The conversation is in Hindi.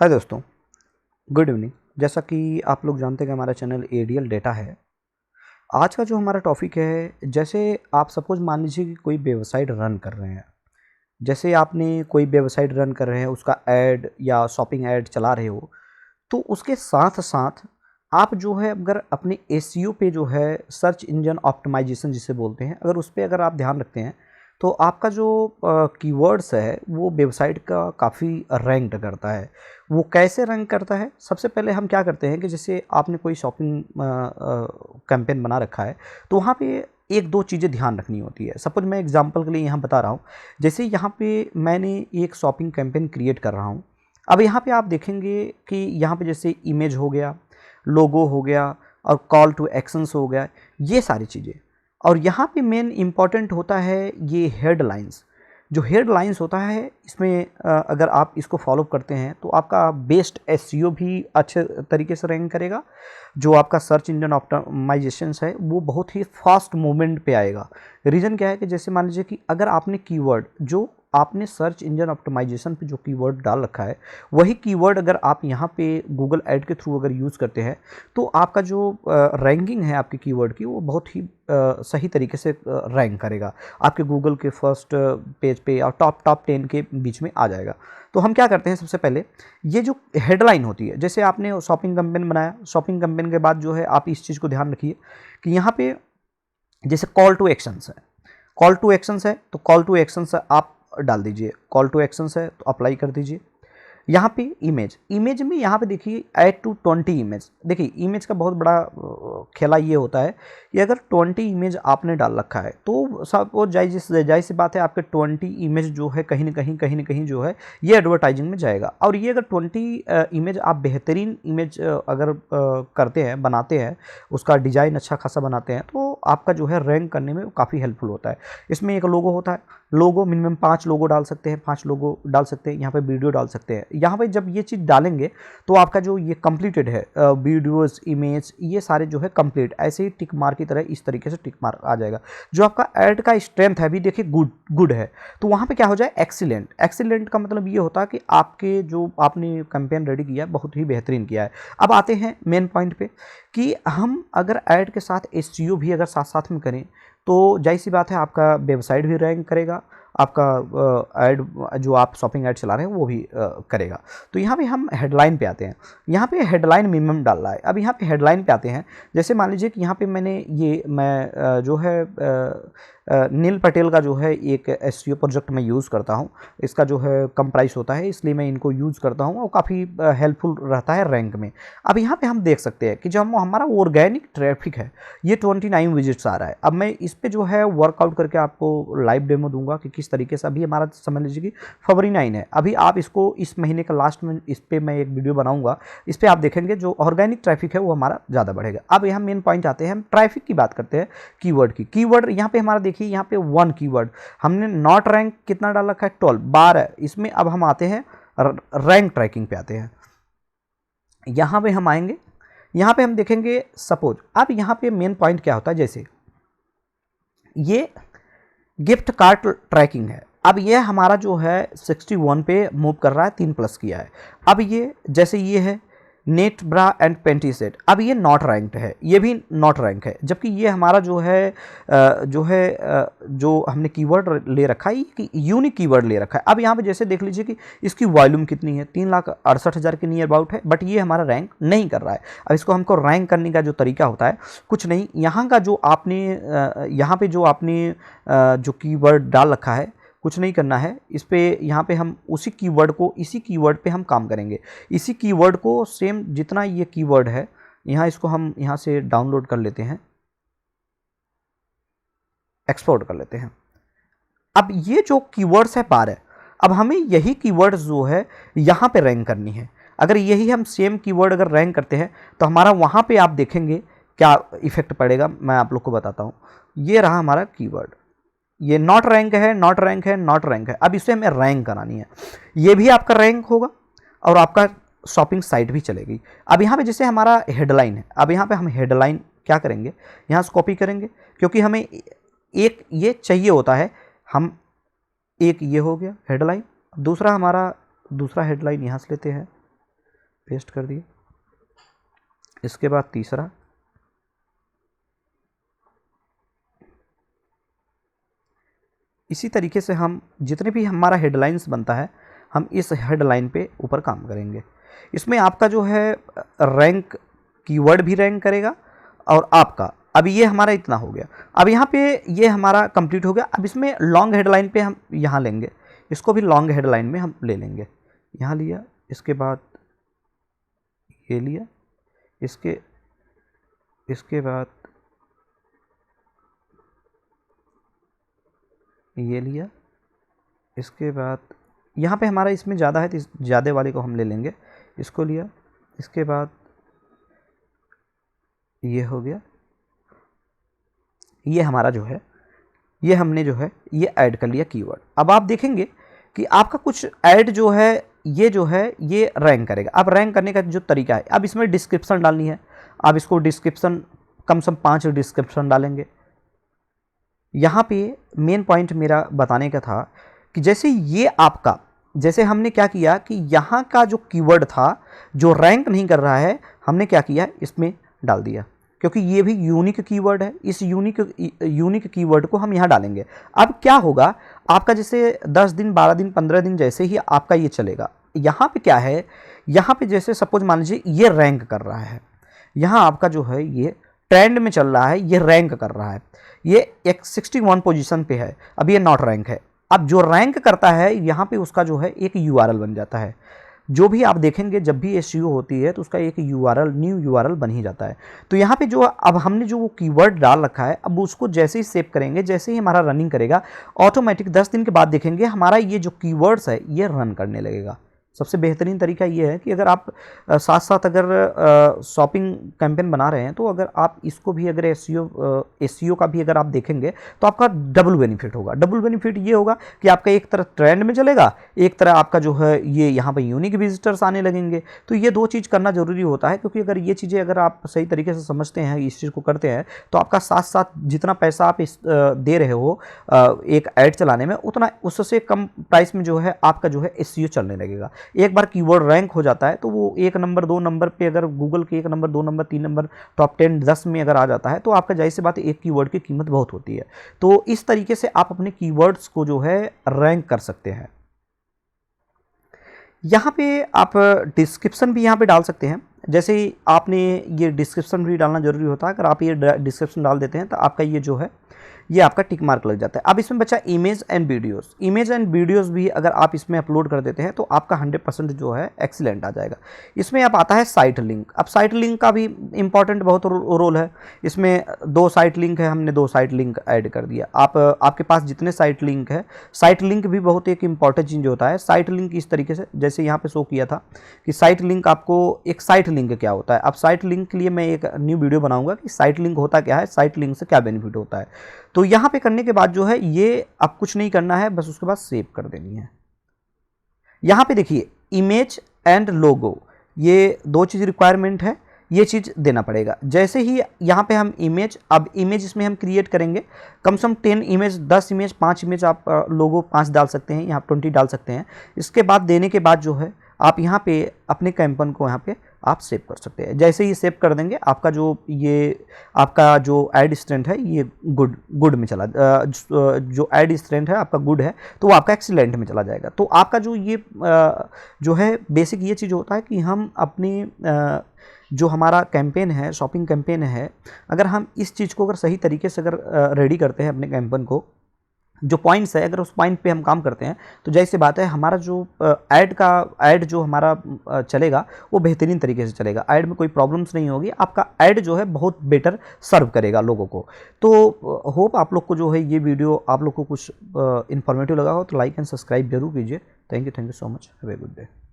हाय दोस्तों, गुड इवनिंग। जैसा कि आप लोग जानते हैं कि हमारा चैनल एडीएल डेटा है। आज का जो हमारा टॉपिक है, जैसे आप सपोज मान लीजिए कि कोई वेबसाइट रन कर रहे हैं। जैसे आपने कोई वेबसाइट रन कर रहे हैं, उसका ऐड या शॉपिंग ऐड चला रहे हो, तो उसके साथ साथ आप जो है अगर अपने एसईओ पे जो है सर्च इंजन ऑप्टिमाइजेशन जिसे बोलते हैं, अगर उस पे अगर आप ध्यान रखते हैं तो आपका जो कीवर्ड्स है वो वेबसाइट का काफ़ी रैंक करता है। वो कैसे रैंक करता है? सबसे पहले हम क्या करते हैं कि जैसे आपने कोई शॉपिंग कैंपेन बना रखा है, तो वहाँ पे एक दो चीज़ें ध्यान रखनी होती है। सपोज मैं एग्जांपल के लिए यहाँ बता रहा हूँ। जैसे यहाँ पे मैंने एक शॉपिंग कैंपेन क्रिएट कर रहा हूँ। अब यहाँ पे आप देखेंगे कि यहाँ पे जैसे इमेज हो गया, लोगो हो गया और कॉल टू एक्शंस हो गया, ये सारी चीज़ें। और यहाँ पे मेन इम्पॉर्टेंट होता है ये हेडलाइंस। जो हेडलाइंस होता है इसमें अगर आप इसको फॉलो करते हैं तो आपका बेस्ट एसईओ भी अच्छे तरीके से रैंक करेगा। जो आपका सर्च इंजन ऑप्टिमाइजेशन है वो बहुत ही फास्ट मूवमेंट पे आएगा। रीज़न क्या है कि जैसे मान लीजिए कि अगर आपने कीवर्ड जो आपने सर्च इंजन ऑप्टिमाइजेशन पे जो कीवर्ड डाल रखा है, वही कीवर्ड अगर आप यहाँ पे गूगल ऐड के थ्रू अगर यूज़ करते हैं, तो आपका जो रैंकिंग है आपके कीवर्ड की वो बहुत ही सही तरीके से रैंक करेगा। आपके गूगल के फर्स्ट पेज पे और टॉप 10 के बीच में आ जाएगा। तो हम क्या करते हैं, सबसे पहले ये जो हेडलाइन होती है, जैसे आपने शॉपिंग कैंपेन बनाया, शॉपिंग कैंपेन के बाद जो है आप इस चीज़ को ध्यान रखिए कि यहाँ पे जैसे कॉल टू एक्शंस है। कॉल टू एक्शंस है तो कॉल टू एक्शंस आप डाल दीजिए। कॉल टू एक्शंस है तो अप्लाई कर दीजिए। यहाँ पे इमेज, इमेज में यहाँ पे देखिए ऐड टू 20 इमेज। देखिए इमेज का बहुत बड़ा खेला ये होता है कि अगर 20 इमेज आपने डाल रखा है तो सपोज जाहिर सी बात है आपके 20 इमेज जो है कहीं ना कहीं जो है ये एडवर्टाइजिंग में जाएगा। और ये अगर 20 इमेज आप बेहतरीन इमेज अगर करते हैं, बनाते हैं, उसका डिज़ाइन अच्छा खासा बनाते हैं, तो आपका जो है रैंक करने में काफ़ी हेल्पफुल होता है। इसमें एक लोगो होता है, लोगो मिनिमम 5 लोगो डाल सकते हैं, 5 लोगो डाल सकते हैं। यहाँ पे वीडियो डाल सकते हैं। यहाँ पे जब ये चीज़ डालेंगे तो आपका जो ये कंप्लीटेड है, वीडियोस, इमेज, ये सारे जो है कंप्लीट ऐसे ही टिक मार्क की तरह इस तरीके से टिक मार्क आ जाएगा। जो आपका ऐड का स्ट्रेंथ है, अभी देखिए गुड है, तो वहाँ पे क्या हो जाए एक्सीलेंट। एक्सीलेंट का मतलब ये होता है कि आपके जो आपने कैंपेन रेडी किया है बहुत ही बेहतरीन किया है। अब आते हैं मेन पॉइंट पे कि हम अगर ऐड के साथ एसईओ भी अगर साथ साथ में करें तो जाहिर सी बात है आपका वेबसाइट भी रैंक करेगा, आपका ऐड जो आप शॉपिंग ऐड चला रहे हैं वो भी करेगा। तो यहाँ पे हम हेडलाइन पे आते हैं। यहाँ पे हेडलाइन मिनिमम डाल रहा है। अब यहाँ पे हेडलाइन पे आते हैं। जैसे मान लीजिए कि यहाँ पे मैं जो है नील पटेल का जो है एक एसईओ प्रोजेक्ट मैं यूज़ करता हूँ। इसका जो है कम प्राइस होता है इसलिए मैं इनको यूज़ करता हूँ और काफ़ी हेल्पफुल रहता है रैंक में। अब यहाँ पे हम देख सकते हैं कि जो हमारा ऑर्गेनिक ट्रैफिक है ये 29 विजिट्स आ रहा है। अब मैं इस पे जो है वर्कआउट करके आपको लाइव डेमो दूंगा कि किस तरीके से। अभी हमारा समझ लीजिए कि फरवरी 9 है। अभी आप इसको इस महीने का लास्ट में इस पर मैं एक वीडियो बनाऊंगा। इस पर आप देखेंगे जो ऑर्गेनिक ट्रैफिक है वो हमारा ज़्यादा बढ़ेगा। अब यहाँ मेन पॉइंट आते हैं, हम ट्रैफिक की बात करते हैं, कीवर्ड की। कीवर्ड यहाँ पे हमारा देखिए, यहाँ पे 1 कीवर्ड हमने नॉट रैंक कितना डाल रखा है, 12 इसमें। अब हम आते हैं रैंक ट्रैकिंग पे आते हैं। यहाँ पे हम आएंगे, यहाँ पे हम देखेंगे सपोज। अब यहाँ पे मेन पॉइंट क्या होता है, जैसे ये गिफ्ट कार्ट ट्रैकिंग है। अब ये हमारा जो है 61 पे मूव कर रहा है, 3+ किया है। अब ये जैसे ये है net bra and Penty set, अब ये नॉट रैंक्ड है, ये भी नॉट रैंक है। जबकि ये हमारा जो हमने कीवर्ड ले रखा है कि यूनिक कीवर्ड ले रखा है। अब यहाँ पे जैसे देख लीजिए कि इसकी वॉल्यूम कितनी है, 3,68,000 के नियर अबाउट है, बट ये हमारा रैंक नहीं कर रहा है। अब इसको हमको रैंक करने का जो तरीका होता है कुछ नहीं, यहाँ का जो आपने यहाँ पे जो आपने जो कीवर्ड डाल रखा है, कुछ नहीं करना है इस पे। यहाँ पे हम उसी कीवर्ड को, इसी कीवर्ड पे हम काम करेंगे। इसी कीवर्ड को सेम जितना ये कीवर्ड है, यहाँ इसको हम यहाँ से डाउनलोड कर लेते हैं, एक्सपोर्ट कर लेते हैं। अब ये जो कीवर्ड्स है 12, अब हमें यही कीवर्ड्स जो है यहाँ पे रैंक करनी है। अगर यही हम सेम कीवर्ड अगर रैंक करते हैं तो हमारा वहाँ पे आप देखेंगे क्या इफेक्ट पड़ेगा, मैं आप लोग को बताता हूँ। ये रहा हमारा कीवर्ड, ये नॉट रैंक है, नॉट रैंक है, नॉट रैंक है। अब इसे हमें रैंक करानी है, ये भी आपका रैंक होगा और आपका शॉपिंग साइट भी चलेगी। अब यहाँ पे जैसे हमारा हेडलाइन है, अब यहाँ पे हम हेडलाइन क्या करेंगे, यहाँ से कॉपी करेंगे, क्योंकि हमें एक ये चाहिए होता है। हम एक ये हो गया हेडलाइन, दूसरा हमारा दूसरा हेडलाइन यहाँ से लेते हैं, पेस्ट कर दिए। इसके बाद तीसरा, इसी तरीके से हम जितने भी हमारा हेडलाइंस बनता है हम इस हेडलाइन पे ऊपर काम करेंगे। इसमें आपका जो है रैंक, कीवर्ड भी रैंक करेगा और आपका, अब ये हमारा इतना हो गया। अब यहाँ पे ये हमारा कंप्लीट हो गया। अब इसमें लॉन्ग हेडलाइन पे हम यहाँ लेंगे, इसको भी लॉन्ग हेडलाइन में हम ले लेंगे। यहाँ लिया, इसके बाद ये लिया, इसके बाद ये लिया, इसके बाद यहाँ पे हमारा इसमें ज़्यादा है तो इस ज़्यादा वाले को हम ले लेंगे, इसको लिया, इसके बाद ये हो गया। ये हमारा जो है, ये हमने जो है ये ऐड कर लिया कीवर्ड। अब आप देखेंगे कि आपका कुछ ऐड जो है ये जो है ये रैंक करेगा। अब रैंक करने का जो तरीका है, अब इसमें डिस्क्रिप्शन डालनी है। आप इसको डिस्क्रिप्शन कम से कम 5 डिस्क्रिप्शन डालेंगे। यहाँ पे मेन पॉइंट मेरा बताने का था कि जैसे ये आपका, जैसे हमने क्या किया कि यहाँ का जो कीवर्ड था जो रैंक नहीं कर रहा है, हमने क्या किया इसमें डाल दिया, क्योंकि ये भी यूनिक कीवर्ड है। इस यूनिक कीवर्ड को हम यहाँ डालेंगे। अब क्या होगा, आपका जैसे 10 दिन 12 दिन 15 दिन जैसे ही आपका ये चलेगा, यहाँ पे क्या है, यहाँ पे जैसे सपोज मान लीजिए ये रैंक कर रहा है, यहाँ आपका जो है ये ट्रेंड में चल रहा है, ये रैंक कर रहा है, ये एक 61 पोजीशन पे है, अब ये नॉट रैंक है। अब जो रैंक करता है यहाँ पे उसका जो है एक यूआरएल बन जाता है। जो भी आप देखेंगे जब भी एसईओ होती है तो उसका एक यूआरएल, न्यू यूआरएल बन ही जाता है। तो यहाँ पे जो अब हमने जो वो कीवर्ड डाल रखा है, अब उसको जैसे ही सेव करेंगे, जैसे ही हमारा रनिंग करेगा, ऑटोमेटिक 10 दिन के बाद देखेंगे हमारा ये जो कीवर्ड्स है ये रन करने लगेगा। सबसे बेहतरीन तरीका ये है कि अगर आप साथ साथ अगर शॉपिंग कैंपेन बना रहे हैं तो अगर आप इसको भी अगर एसईओ का भी अगर आप देखेंगे तो आपका डबल बेनिफिट होगा। डबल बेनिफिट ये होगा कि आपका एक तरह ट्रेंड में चलेगा, एक तरह आपका जो है ये यहाँ पे यूनिक विजिटर्स आने लगेंगे। तो ये 2 चीज़ करना जरूरी होता है, क्योंकि अगर ये चीज़ें अगर आप सही तरीके से समझते हैं, इस चीज़ को करते हैं, तो आपका साथ साथ जितना पैसा आप दे रहे हो एक ऐड चलाने में, उतना उससे कम प्राइस में जो है आपका जो है एसईओ चलने लगेगा। एक बार कीवर्ड रैंक हो जाता है तो वो 1 नंबर 2 नंबर पे, अगर गूगल के 1 नंबर 2 नंबर 3 नंबर टॉप 10 10 में अगर आ जाता है तो आपका जाहिर सी बात है एक कीवर्ड की कीमत बहुत होती है। तो इस तरीके से आप अपने कीवर्ड्स को जो है रैंक कर सकते हैं। यहाँ पे आप डिस्क्रिप्शन भी यहाँ पे डाल सकते हैं। जैसे आपने ये डिस्क्रिप्शन भी डालना जरूरी होता है। अगर आप ये डिस्क्रिप्शन डाल देते हैं तो आपका ये जो है ये आपका टिक मार्क लग जाता है। अब इसमें बचा image and videos. Image and videos भी अगर आप इसमें अपलोड कर देते हैं तो आपका 100% जो है एक्सीलेंट आ जाएगा। इसमें अब आता है साइट लिंक। अब साइट लिंक का भी इंपॉर्टेंट बहुत रोल है। इसमें 2 साइट लिंक है, हमने 2 साइट लिंक ऐड कर दिया। आपके पास जितने साइट लिंक है, साइट लिंक भी बहुत एक इंपॉर्टेंट चीज़ होता है। साइट लिंक इस तरीके से जैसे यहाँ पे शो किया था कि साइट लिंक, आपको एक साइट लिंक क्या होता है। अब साइट लिंक के लिए मैं एक न्यू वीडियो बनाऊंगा कि साइट लिंक होता क्या है, साइट लिंक से क्या बेनिफिट होता है। तो यहाँ पे करने के बाद जो है ये अब कुछ नहीं करना है, बस उसके बाद सेव कर देनी है। यहाँ पे देखिए इमेज एंड लोगो, ये 2 चीज़ रिक्वायरमेंट है, ये चीज़ देना पड़ेगा। जैसे ही यहाँ पे हम इमेज, अब इमेज इसमें हम क्रिएट करेंगे कम से कम 10 इमेज, 10 इमेज, 5 इमेज, आप लोगो 5 डाल सकते हैं, यहाँ 20 डाल सकते हैं। इसके बाद देने के बाद जो है आप यहाँ पे अपने कैंपेन को यहाँ पे आप सेव कर सकते हैं। जैसे ही सेव कर देंगे आपका जो ये आपका जो ऐड स्ट्रेंथ है ये गुड में चला, जो ऐड स्ट्रेंथ है आपका गुड है तो वो आपका एक्सीलेंट में चला जाएगा। तो आपका जो ये जो है बेसिक ये चीज़ होता है कि हम अपने जो हमारा कैंपेन है, शॉपिंग कैंपेन है, अगर हम इस चीज़ को अगर सही तरीके से अगर रेडी करते हैं अपने कैंपेन को, जो पॉइंट्स है अगर उस पॉइंट पे हम काम करते हैं तो जाहिर सी बात है हमारा जो ऐड जो हमारा चलेगा वो बेहतरीन तरीके से चलेगा। ऐड में कोई प्रॉब्लम्स नहीं होगी, आपका ऐड जो है बहुत बेटर सर्व करेगा लोगों को। तो होप आप लोग को जो है ये वीडियो आप लोग को कुछ इन्फॉर्मेटिव लगा हो तो लाइक एंड सब्सक्राइब जरूर कीजिए। Thank you so much, have a good day.